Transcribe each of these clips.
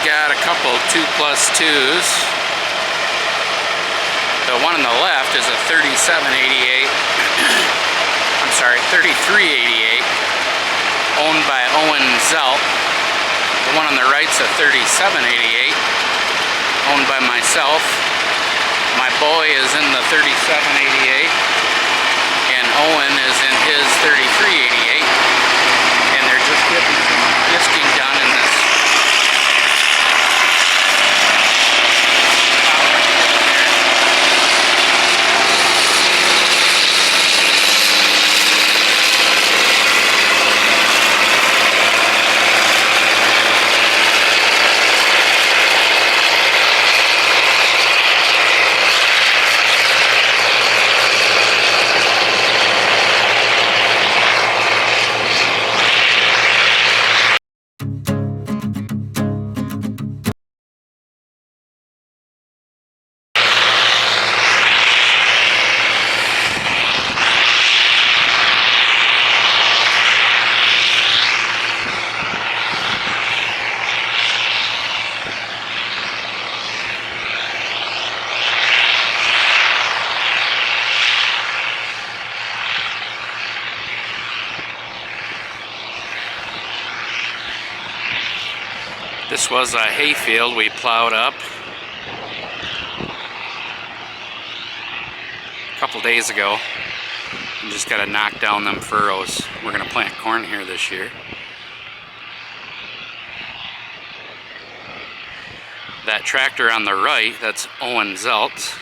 got a couple 2+2s. The one on the left is a 3788. I'm sorry, 3388, owned by Owen Zelt. The one on the right's a 3788, owned by myself. My boy is in the 3788, and Owen is in his 3388, and they're just getting some disking done in this. This was a hayfield we plowed up a couple days ago. We just got to knock down them furrows. We're going to plant corn here this year. That tractor on the right, that's Owen Zelt,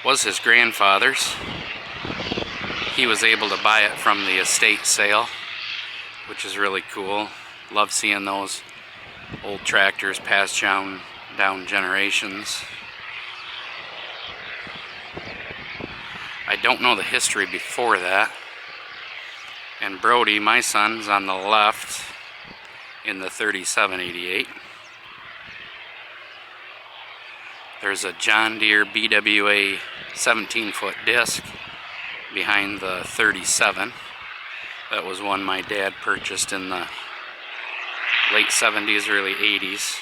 was his grandfather's. He was able to buy it from the estate sale, which is really cool. Love seeing those old tractors passed down generations. I don't know the history before that. And Brody, my son's on the left in the 3788. There's a John Deere BWA 17-foot disc behind the 37. That was one my dad purchased in the late 70s, early 80s.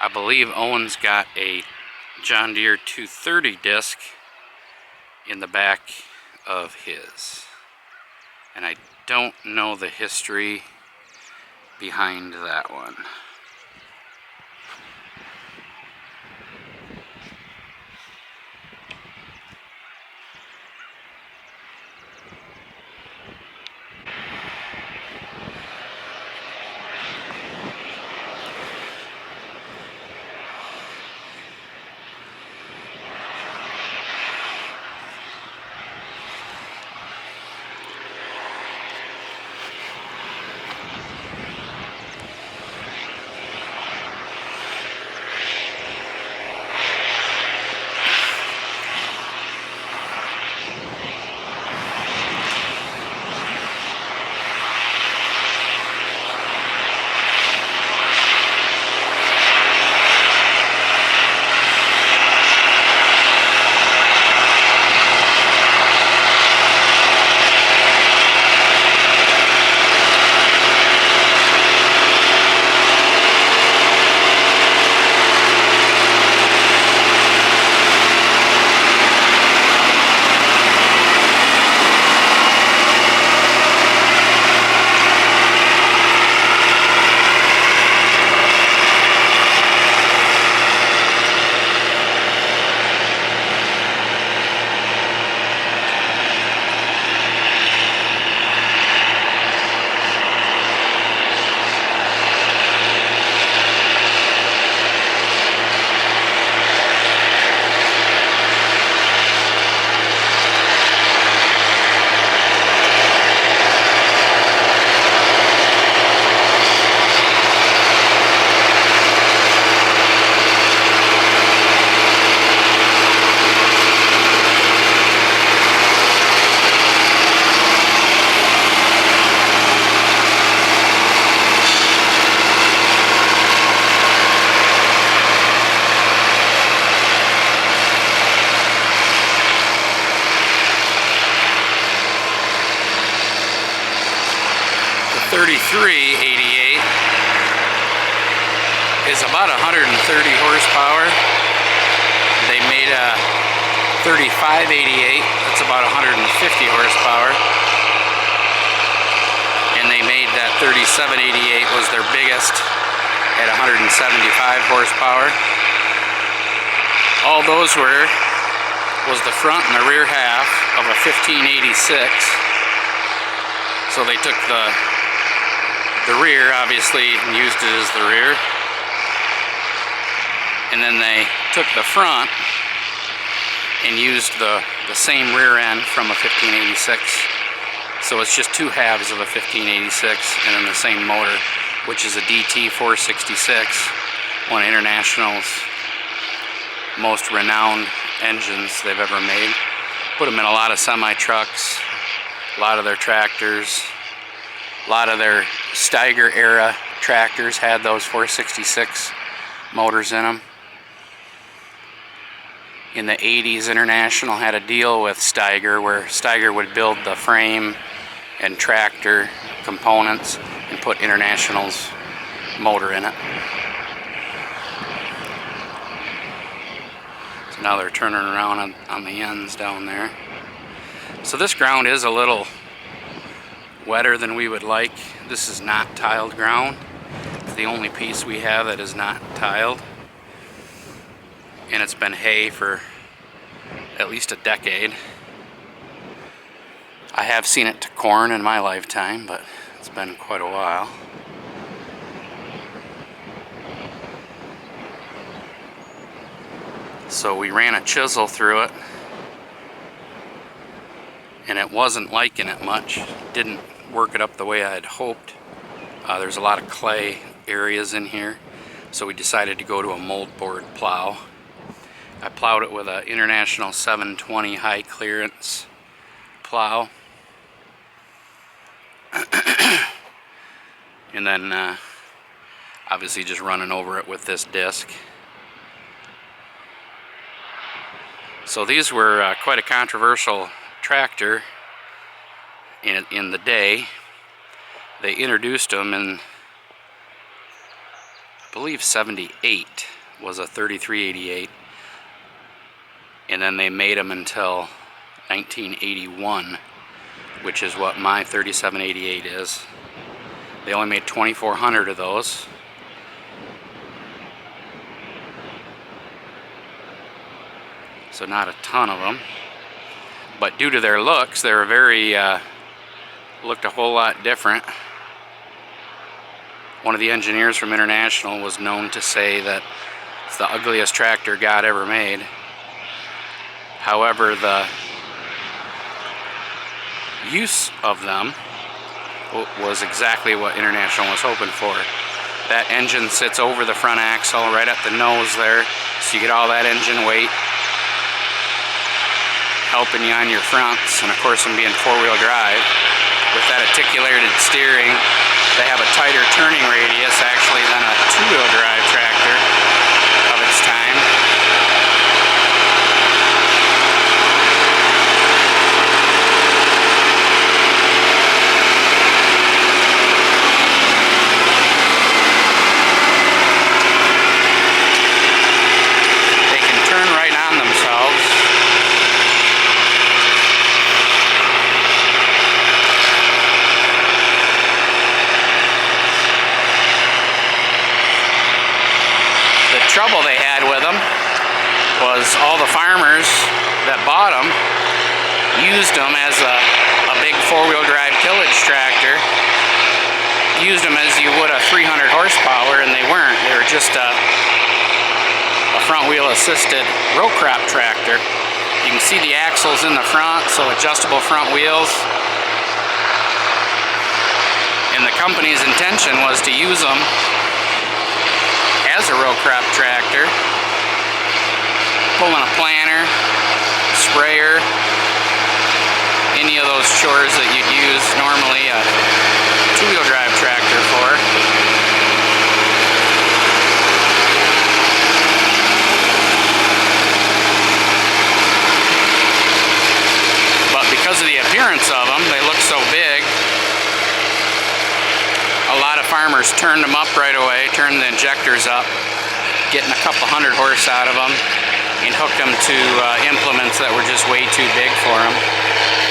I believe Owen's got a John Deere 230 disc in the back of his. And I don't know the history behind that one. is about 130 horsepower. They made a 3588, that's about 150 horsepower. And they made that 3788 was their biggest at 175 horsepower. All those was the front and the rear half of a 1586. So they took the rear, obviously, and used it as the rear. And then they took the front and used the same rear end from a 1586. So it's just two halves of a 1586 and then the same motor, which is a DT 466, one of International's most renowned engines they've ever made. Put them in a lot of semi-trucks, a lot of their tractors, a lot of their Steiger era tractors had those 466 motors in them. In the 80s, International had a deal with Steiger where Steiger would build the frame and tractor components and put International's motor in it. So now they're turning around on the ends down there. So this ground is a little wetter than we would like. This is not tiled ground. It's the only piece we have that is not tiled. And it's been hay for at least a decade. I have seen it to corn in my lifetime, but it's been quite a while. So we ran a chisel through it, and it wasn't liking it much. Didn't work it up the way I had hoped. There's a lot of clay areas in here, so we decided to go to a moldboard plow. I plowed it with an International 720 high clearance plow. And then obviously just running over it with this disc. So these were quite a controversial tractor in the day. They introduced them in, I believe, 78 was a 3388. And then they made them until 1981, which is what my 3788 is. They only made 2,400 of those. So not a ton of them. But due to their looks, they were very, looked a whole lot different. One of the engineers from International was known to say that it's the ugliest tractor God ever made. However, the use of them was exactly what International was hoping for. That engine sits over the front axle, right at the nose there, so you get all that engine weight helping you on your fronts, and of course them being four-wheel drive. With that articulated steering, they have a tighter turning radius actually than a two-wheel drive tractor of its time. Trouble they had with them was all the farmers that bought them used them as a big four-wheel drive tillage tractor, used them as you would a 300 horsepower, and they weren't. They were just a front wheel assisted row crop tractor. You can see the axles in the front, so adjustable front wheels. And the company's intention was to use them as a row crop tractor, pulling a planter, sprayer, any of those chores that you'd use normally a two-wheel drive tractor for. But because of the appearance of them, they look so big, a lot of farmers farmers turned them up right away, turned the injectors up, getting a couple hundred horse out of them, and hooked them to implements that were just way too big for them.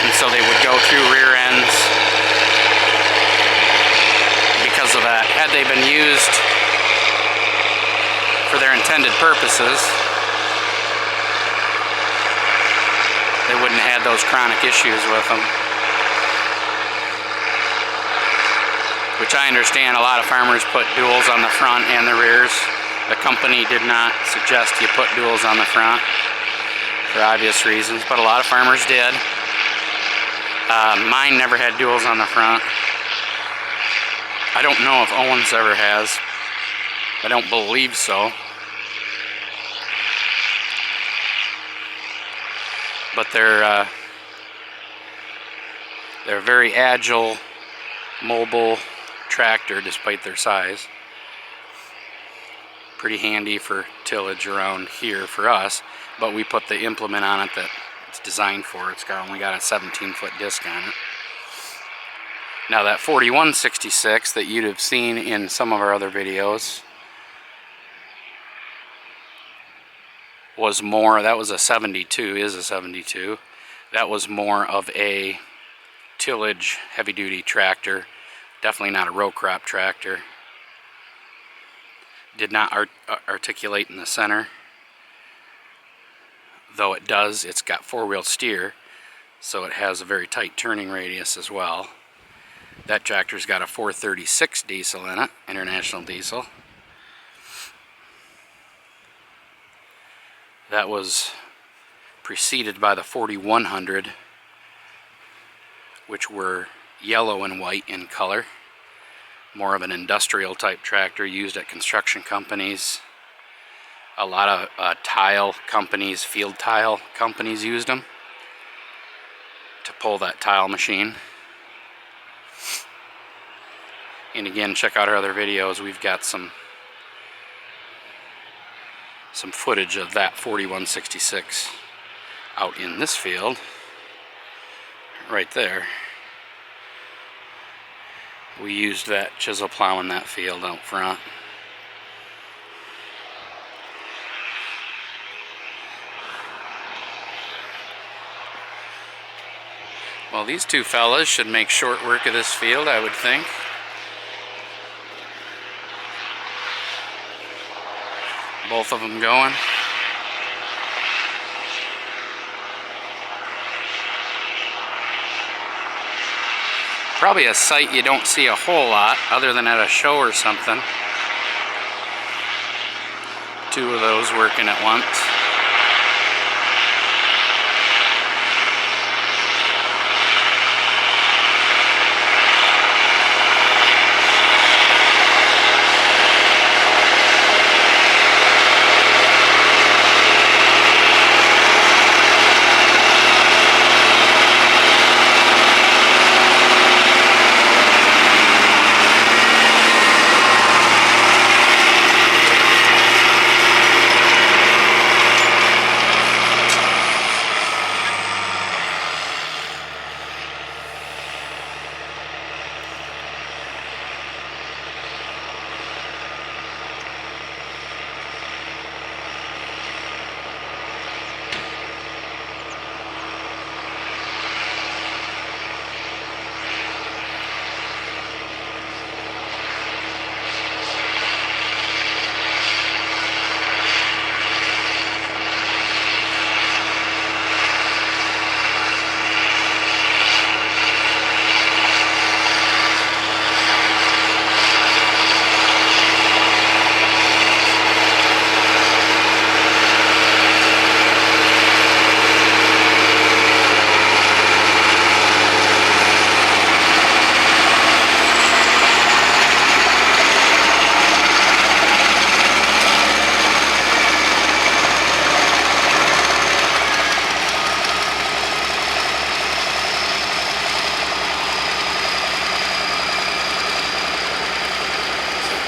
And so they would go through rear ends because of that. Had they been used for their intended purposes, they wouldn't have had those chronic issues with them. Which I understand a lot of farmers put duals on the front and the rears. The company did not suggest you put duals on the front for obvious reasons, but a lot of farmers did. Mine never had duals on the front. I don't know if Owens ever has. I don't believe so. But they're a very agile, mobile tractor despite their size. Pretty handy for tillage around here for us, but we put the implement on it that it's designed for. It's only got a 17-foot disc on it. Now that 4166 that you'd have seen in some of our other videos was more, that was a 72, is a 72. That was more of a tillage heavy-duty tractor. Definitely not a row crop tractor. Did not articulate in the center. Though it does, it's got four-wheel steer, so it has a very tight turning radius as well. That tractor's got a 436 diesel in it, international diesel. That was preceded by the 4100, which were yellow and white in color. More of an industrial type tractor used at construction companies. A lot of tile companies, field tile companies used them to pull that tile machine. And again, check out our other videos. We've got some footage of that 4166 out in this field right there. We used that chisel plow in that field out front. Well, these two fellas should make short work of this field, I would think. Both of them going. Probably a sight you don't see a whole lot, other than at a show or something. Two of those working at once.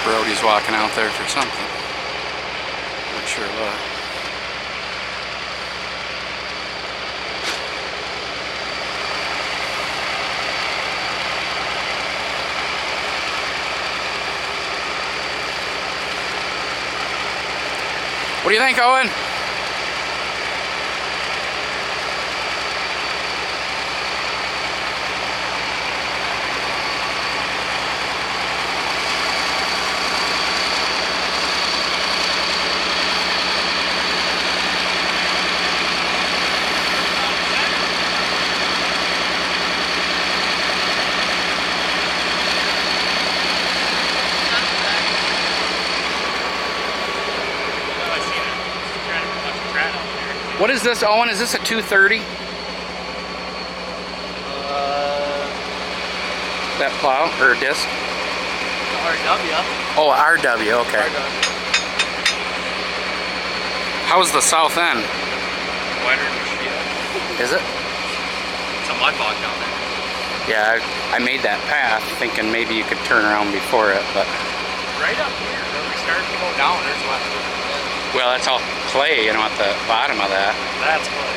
Brody's walking out there for something. Not sure what. What do you think, Owen? What is this, Owen? Is this a 230? That plow or disc? RW. Oh, RW. Okay. RW. How's the south end? Wider than shit. Is it? It's a mud bog down there. Yeah, I made that path thinking maybe you could turn around before it, but... Right up here, where we started to go down, there's what? Well, that's all clay, you know, at the bottom of that. That's clay.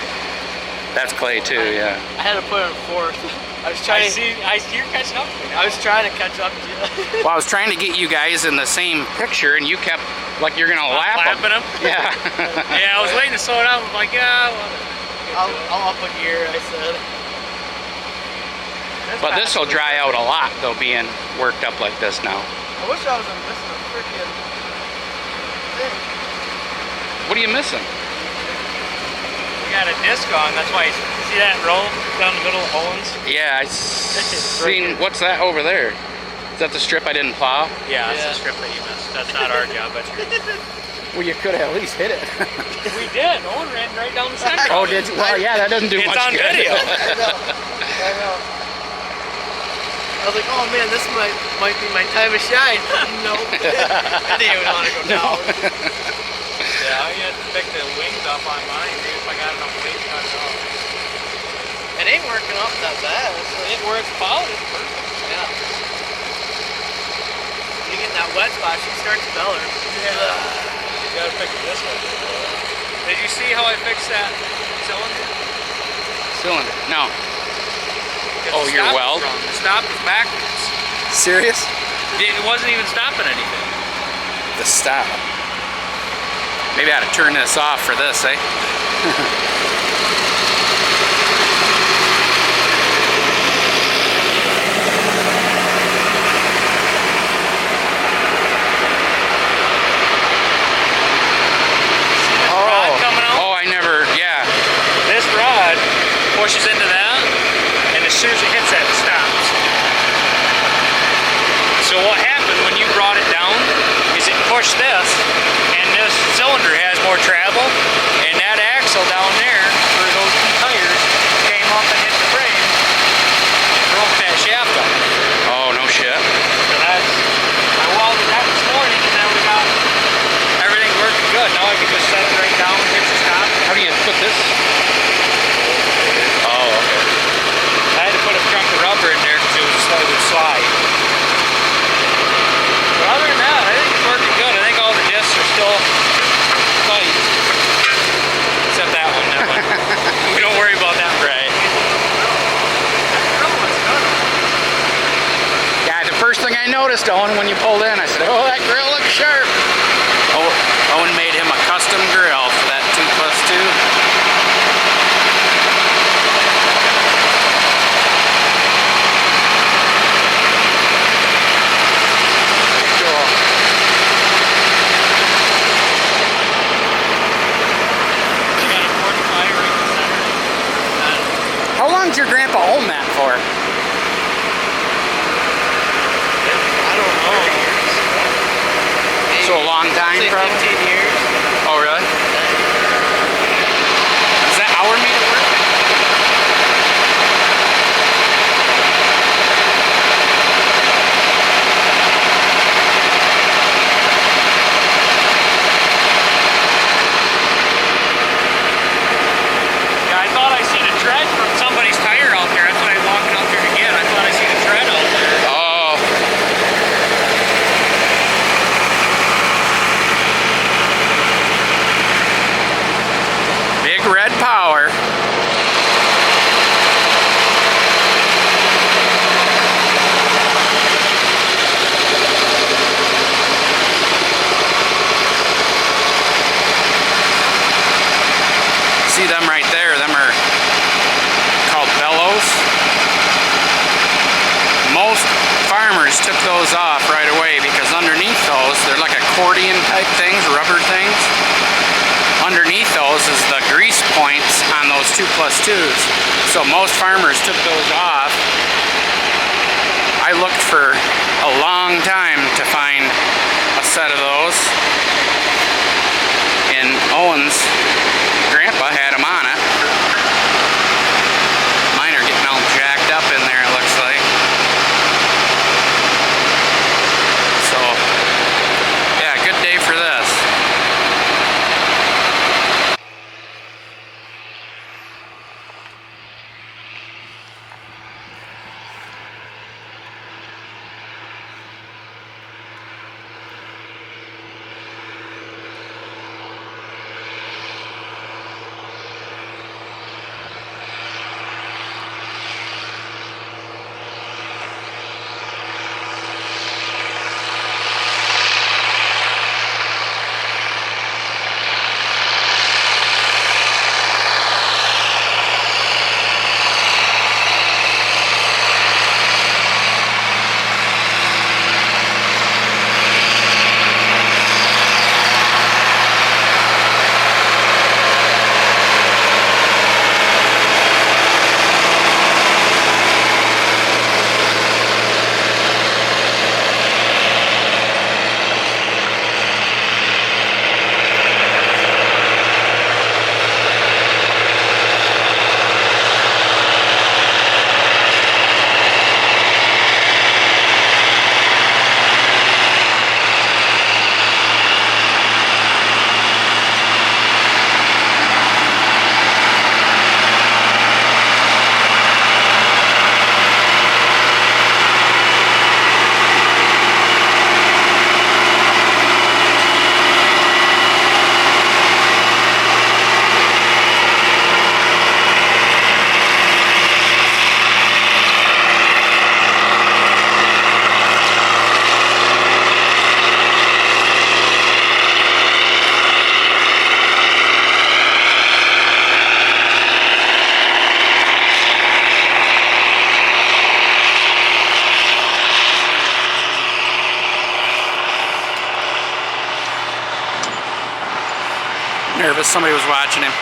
That's clay too, yeah. I had to put it in fourth. I was trying. You're catching up to me now. I was trying to catch up to you. Well, I was trying to get you guys in the same picture, and you kept like you're gonna lap Lapping them. Yeah. Yeah, I was waiting to slow it down. I'm like, yeah. Well, I'll up a gear. I said. But this will dry out a lot, though, being worked up like this now. I wish I was missing a freaking thing. What are you missing? we got a disc on. That's why you see that roll down the middle of Owens? Yeah, I seen. What's that over there? Is that the strip I didn't plow? Yeah, that's the strip that you missed. That's not our job. That's yours. Well, you could have at least hit it. We did. Owen ran right down the center. Oh, did you? Well, yeah, that doesn't do much good. It's on video. I know. I was like, oh man, this might be my time of shine. Nope. I didn't even want to go down. Yeah, I had to pick the wings up on mine, see if I got enough weight to cut it off. It ain't working up that bad. Where it's plowed, it's perfect. Yeah. You get in that wet spot, she starts belling. Yeah. You gotta fix this one. Did you see how I fixed that cylinder? Cylinder? No. Oh, your weld? The stop was backwards. Serious? It wasn't even stopping anything. The stop. Maybe I ought to turn this off for this, eh? Pushes into that, and as soon as it hits that, it stops. So what happened when you brought it down is it pushed this, and this cylinder has more travel, and that axle down there for those two tires came up and hit the frame and broke that shaft up. Oh, no shit. So that's, I welded that this morning, and then we got everything working good. Now I can just set it right down, hit the stop. How do you put this? I had to put a chunk of rubber in there because it would slide. But other than that, I think it's working good. I think all the discs are still tight. Except that one, We don't worry about that. Right. Yeah, the first thing I noticed, Owen, when you pulled in, I said, oh, that grill looks sharp. Oh, Owen made him a custom grill for that 2+2. How long did your grandpa own that for? I don't know. So a long time, Say probably? 15 years. Oh, really? Is that hour meter work? Yeah, I thought I seen a tread from somebody's tire out there. That's what I was walking out there to get. I thought I seen a tread out there. Oh. 2+2s. So most farmers took those off. I looked for a long time to find a set of those. And Owen's grandpa had them on it. Mine are getting all jacked up in there, it looks like. So, yeah, good day for this. Nervous, somebody was watching him.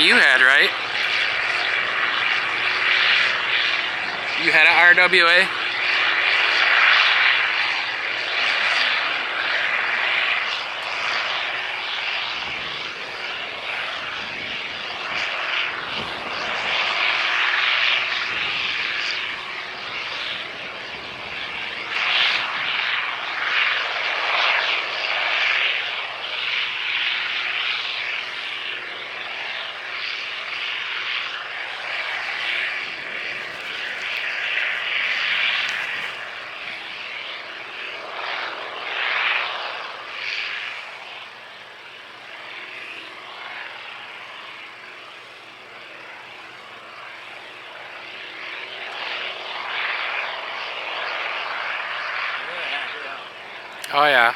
you had, right? You had an RWA? Oh yeah.